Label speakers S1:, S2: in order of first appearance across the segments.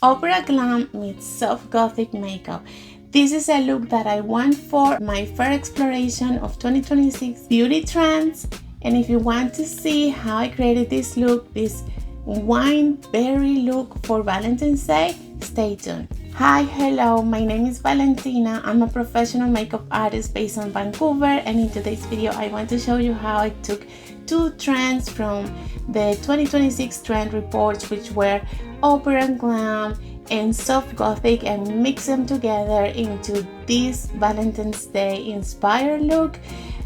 S1: Opera Glam meets soft gothic makeup. This is a look that I want for my first exploration of 2026 beauty trends. And if you want to see how I created this look, this wine berry look for Valentine's Day, stay tuned. Hi, hello, my name is Valentina. I'm a professional makeup artist based on Vancouver, and in today's video I want to show you how I took two trends from the 2026 trend reports, which were opera and glam and soft gothic, and mix them together into this Valentine's Day inspired look.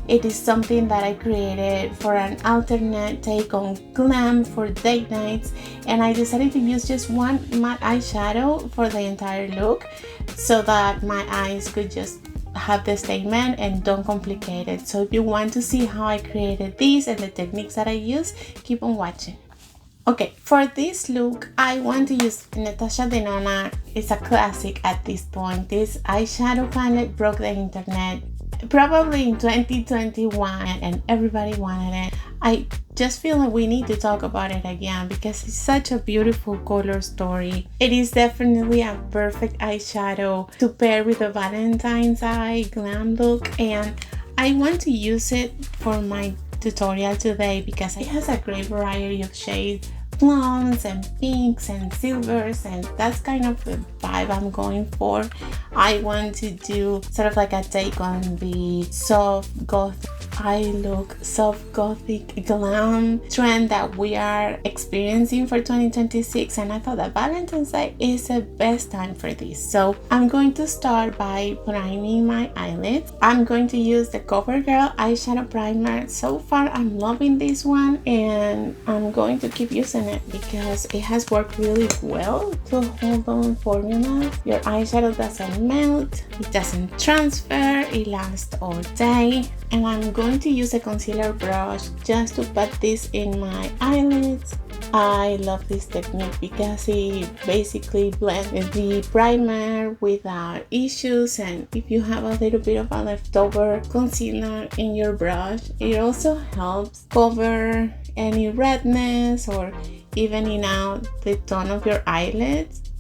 S1: It is something that I created for an alternate take on glam for date nights, and I decided to use just one matte eyeshadow for the entire look so that my eyes could just have the statement and don't complicate it. So if you want to see how I created this and the techniques that I use, keep on watching. Okay, for this look, I want to use Natasha Denona. It's a classic at this point. This eyeshadow palette broke the internet probably in 2021 and everybody wanted it. I just feel like we need to talk about it again because it's such a beautiful color story. It is definitely a perfect eyeshadow to pair with a Valentine's Eye glam look, and I want to use it for my tutorial today because it has a great variety of shades, blondes and pinks and silvers, and that's kind of the vibe I'm going for. I want to do sort of like a take on the soft gothic eye look, soft gothic glam trend that we are experiencing for 2026, and I thought that Valentine's Day is the best time for this. So I'm going to start by priming my eyelids. I'm going to use the CoverGirl eyeshadow primer. So far I'm loving this one, and I'm going to keep using it because it has worked really well to hold on formula. Your eyeshadow doesn't melt, it doesn't transfer, it lasts all day. And I'm going to use a concealer brush just to pat this in my eyelids. I love this technique because it basically blends the primer without issues, and if you have a little bit of a leftover concealer in your brush, it also helps cover any redness or evening out the tone of your eyelids.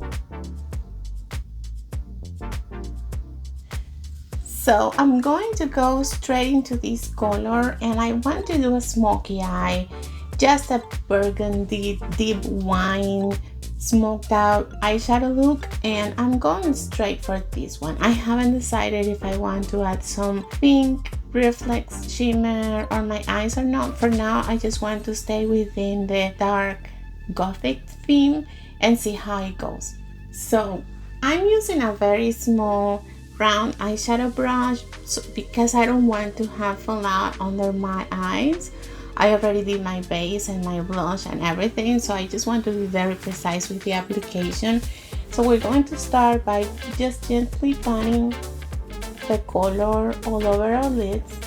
S1: So I'm going to go straight into this color, and I want to do a smoky eye, just a burgundy deep wine smoked out eyeshadow look, and I'm going straight for this one. I haven't decided if I want to add some pink reflex shimmer on my eyes or not. For now, I just want to stay within the dark gothic theme and see how it goes. So I'm using a very small round eyeshadow brush because I don't want to have fallout under my eyes. I already did my base and my blush and everything, so I just want to be very precise with the application. So we're going to start by just gently patting the color all over our lids.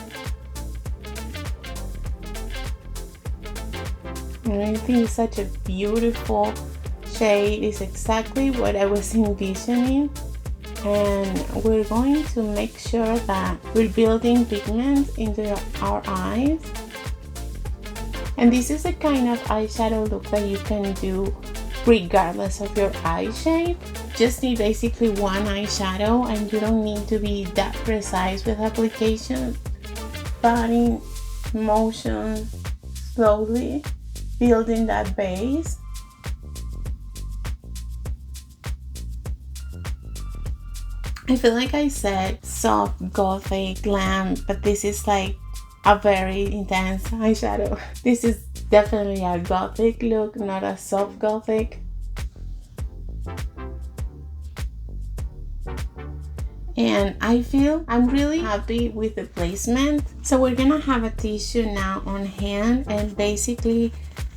S1: And I think it's such a beautiful shade. It's exactly what I was envisioning. And we're going to make sure that we're building pigment into our eyes. And this is the kind of eyeshadow look that you can do regardless of your eye shape. Just need basically one eyeshadow, and you don't need to be that precise with application. Patting motion, slowly building that base. I feel like I said soft gothic glam, but this is like a very intense eyeshadow. This is definitely a gothic look, not a soft gothic. And I feel I'm really happy with the placement. So we're gonna have a tissue now on hand and basically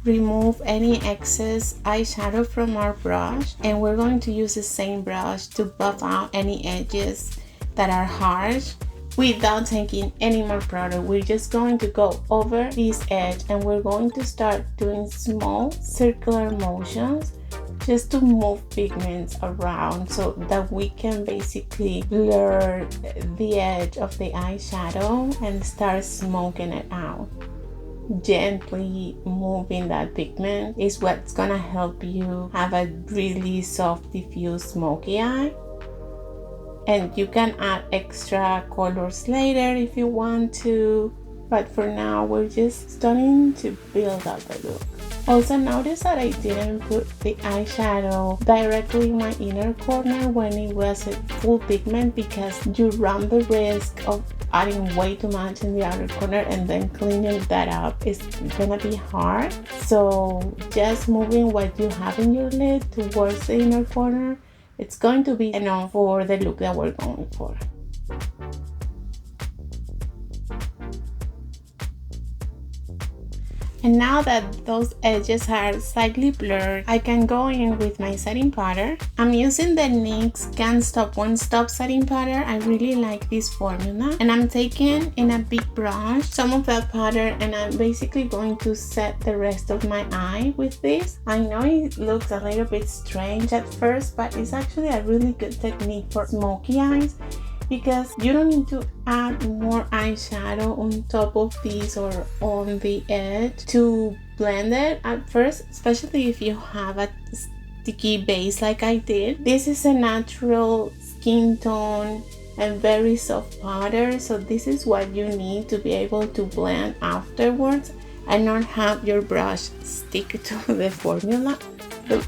S1: remove any excess eyeshadow from our brush, and we're going to use the same brush to buff out any edges that are harsh without taking any more product. We're just going to go over this edge, and we're going to start doing small circular motions just to move pigments around so that we can basically blur the edge of the eyeshadow and start smoking it out. gently moving that pigment is what's gonna help you have a really soft diffused smoky eye. And you can add extra colors later if you want to, but for now we're just starting to build up the look. Also notice that I didn't put the eyeshadow directly in my inner corner when it was a full pigment, because you run the risk of adding way too much in the outer corner and then cleaning that up is gonna be hard. So just moving what you have in your lid towards the inner corner, it's going to be enough for the look that we're going for. And now that those edges are slightly blurred, I can go in with my setting powder. I'm using the NYX Can't Stop Won't Stop setting powder. I really like this formula. And I'm taking in a big brush some of that powder, and I'm basically going to set the rest of my eye with this. I know it looks a little bit strange at first, but it's actually a really good technique for smoky eyes, because you don't need to add more eyeshadow on top of this or on the edge to blend it at first, especially if you have a sticky base like I did. This is a natural skin tone and very soft powder, so this is what you need to be able to blend afterwards and not have your brush stick to the formula.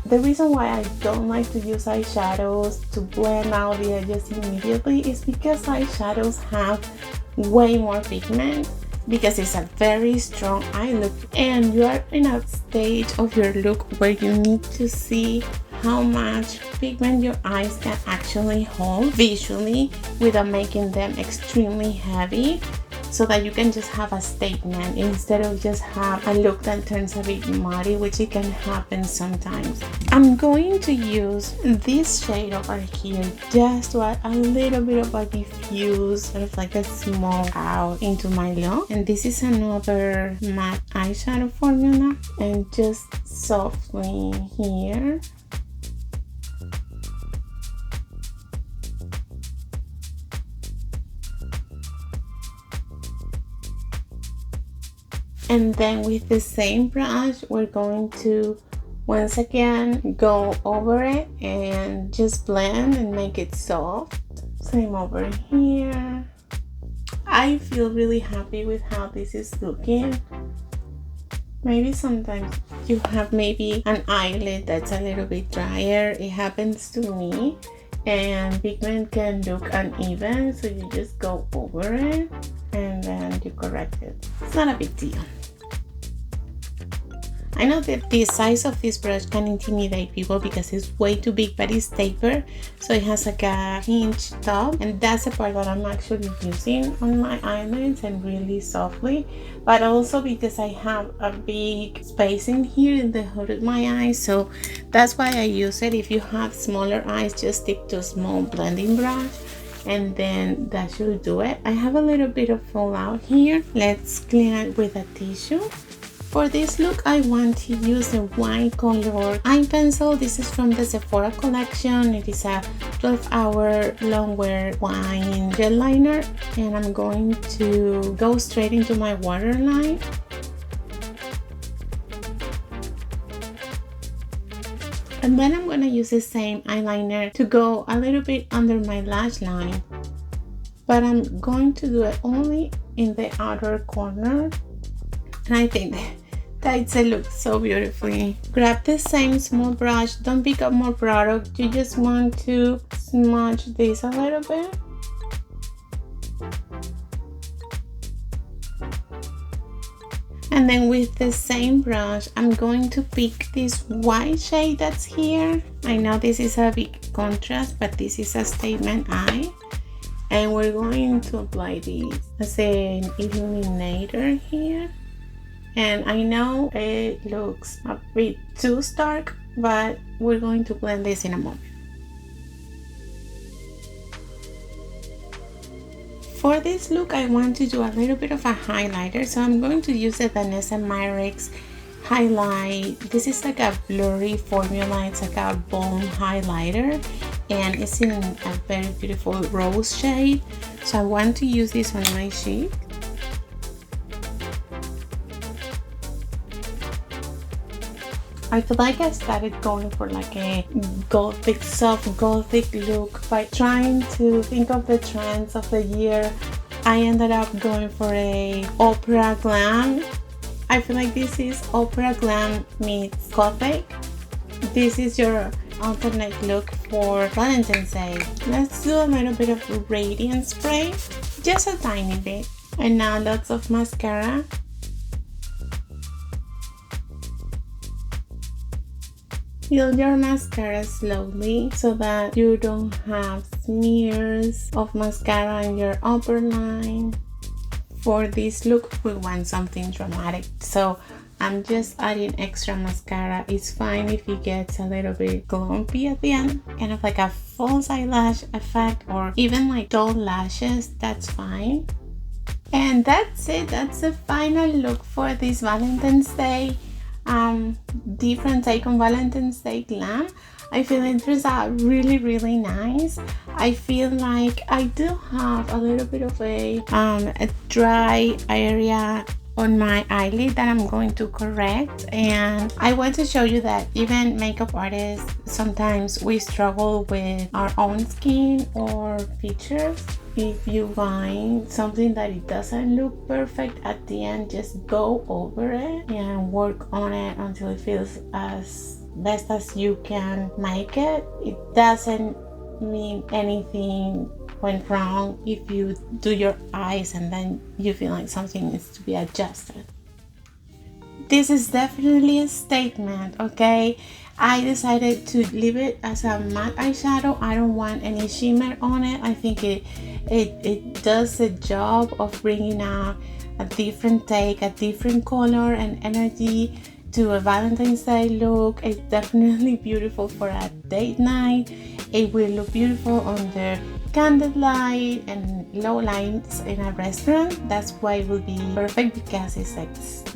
S1: The reason why I don't like to use eyeshadows to blend out the edges immediately is because eyeshadows have way more pigment, because it's a very strong eye look, and you are in a stage of your look where you need to see how much pigment your eyes can actually hold visually without making them extremely heavy, so that you can just have a statement instead of just have a look that turns a bit muddy, which it can happen sometimes. I'm going to use this shade over here just to add a little bit of a diffuse, sort of like a small out into my look. And this is another matte eyeshadow formula, and just softly here. And then with the same brush, we're going to once again go over it and just blend and make it soft. Same over here. I feel really happy with how this is looking. Maybe sometimes you have maybe an eyelid that's a little bit drier. It happens to me, and pigment can look uneven, so you just go over it and then you correct it. It's not a big deal. I know that the size of this brush can intimidate people because it's way too big, but it's tapered, so it has like a hinge top, and that's the part that I'm actually using on my eyelids and really softly, but also because I have a big space in here in the hood of my eye, so that's why I use it. If you have smaller eyes, just stick to a small blending brush, and then that should do it. I have a little bit of fallout here. Let's clean it with a tissue. For this look, I want to use a wine color eye pencil. This is from the Sephora collection. It is a 12-hour long wear wine gel liner, and I'm going to go straight into my waterline. And then I'm going to use the same eyeliner to go a little bit under my lash line, but I'm going to do it only in the outer corner. And I think that it looks so beautifully. Grab the same small brush. Don't pick up more product. You just want to smudge this a little bit. And then with the same brush, I'm going to pick this white shade that's here. I know this is a big contrast, but this is a statement eye. And we're going to apply this as an illuminator here. And I know it looks a bit too stark, but we're going to blend this in a moment. For this look, I want to do a little bit of a highlighter, so I'm going to use the Danessa Myrics highlight. This is like a blurry formula. It's like a Balm highlighter, and it's in a very beautiful rose shade. So I want to use this on my cheek. I feel like I started going for like a gothic, soft gothic look by trying to think of the trends of the year. I ended up going for a opera glam. I feel like this is opera glam meets gothic. This is your alternate look for Valentine's Day. Let's do a little bit of radiant spray, just a tiny bit. And now lots of mascara. Fill your mascara slowly so that you don't have smears of mascara in your upper line. For this look, we want something dramatic, so I'm just adding extra mascara. It's fine if it gets a little bit clumpy at the end, kind of like a false eyelash effect, or even like dull lashes, that's fine. And that's it, that's the final look for this Valentine's Day. Different take on Valentine's Day glam. I feel it turns out really nice. I feel like I do have a little bit of a dry area on my eyelid that I'm going to correct, and I want to show you that even makeup artists, sometimes we struggle with our own skin or features. If you find something that it doesn't look perfect at the end, just go over it and work on it until it feels as best as you can make it. It doesn't mean anything went wrong if you do your eyes and then you feel like something needs to be adjusted. This is definitely a statement, okay? I decided to leave it as a matte eyeshadow. I don't want any shimmer on it. I think it does the job of bringing out a different take, a different color and energy to a Valentine's Day look. It's definitely beautiful for a date night. It will look beautiful under candlelight and low lights in a restaurant. That's why it will be perfect, because it's like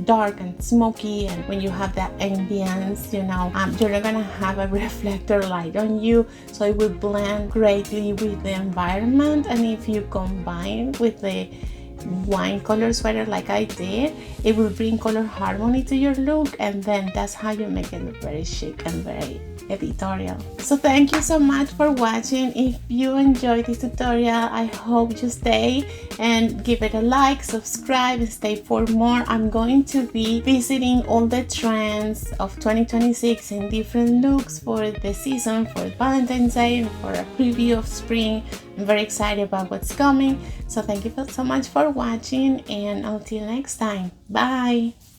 S1: dark and smoky, and when you have that ambience, you know, you're not gonna have a reflector light on you, so it will blend greatly with the environment. And if you combine with the wine color sweater like I did, it will bring color harmony to your look, and then that's how you make it look very chic and very editorial. So thank you so much for watching. If you enjoyed this tutorial, I hope you stay and give it a like, subscribe, and stay for more. I'm going to be visiting all the trends of 2026 in different looks for the season, for Valentine's Day, and for a preview of spring. I'm very excited about what's coming. So thank you so much for watching, and until next time, bye.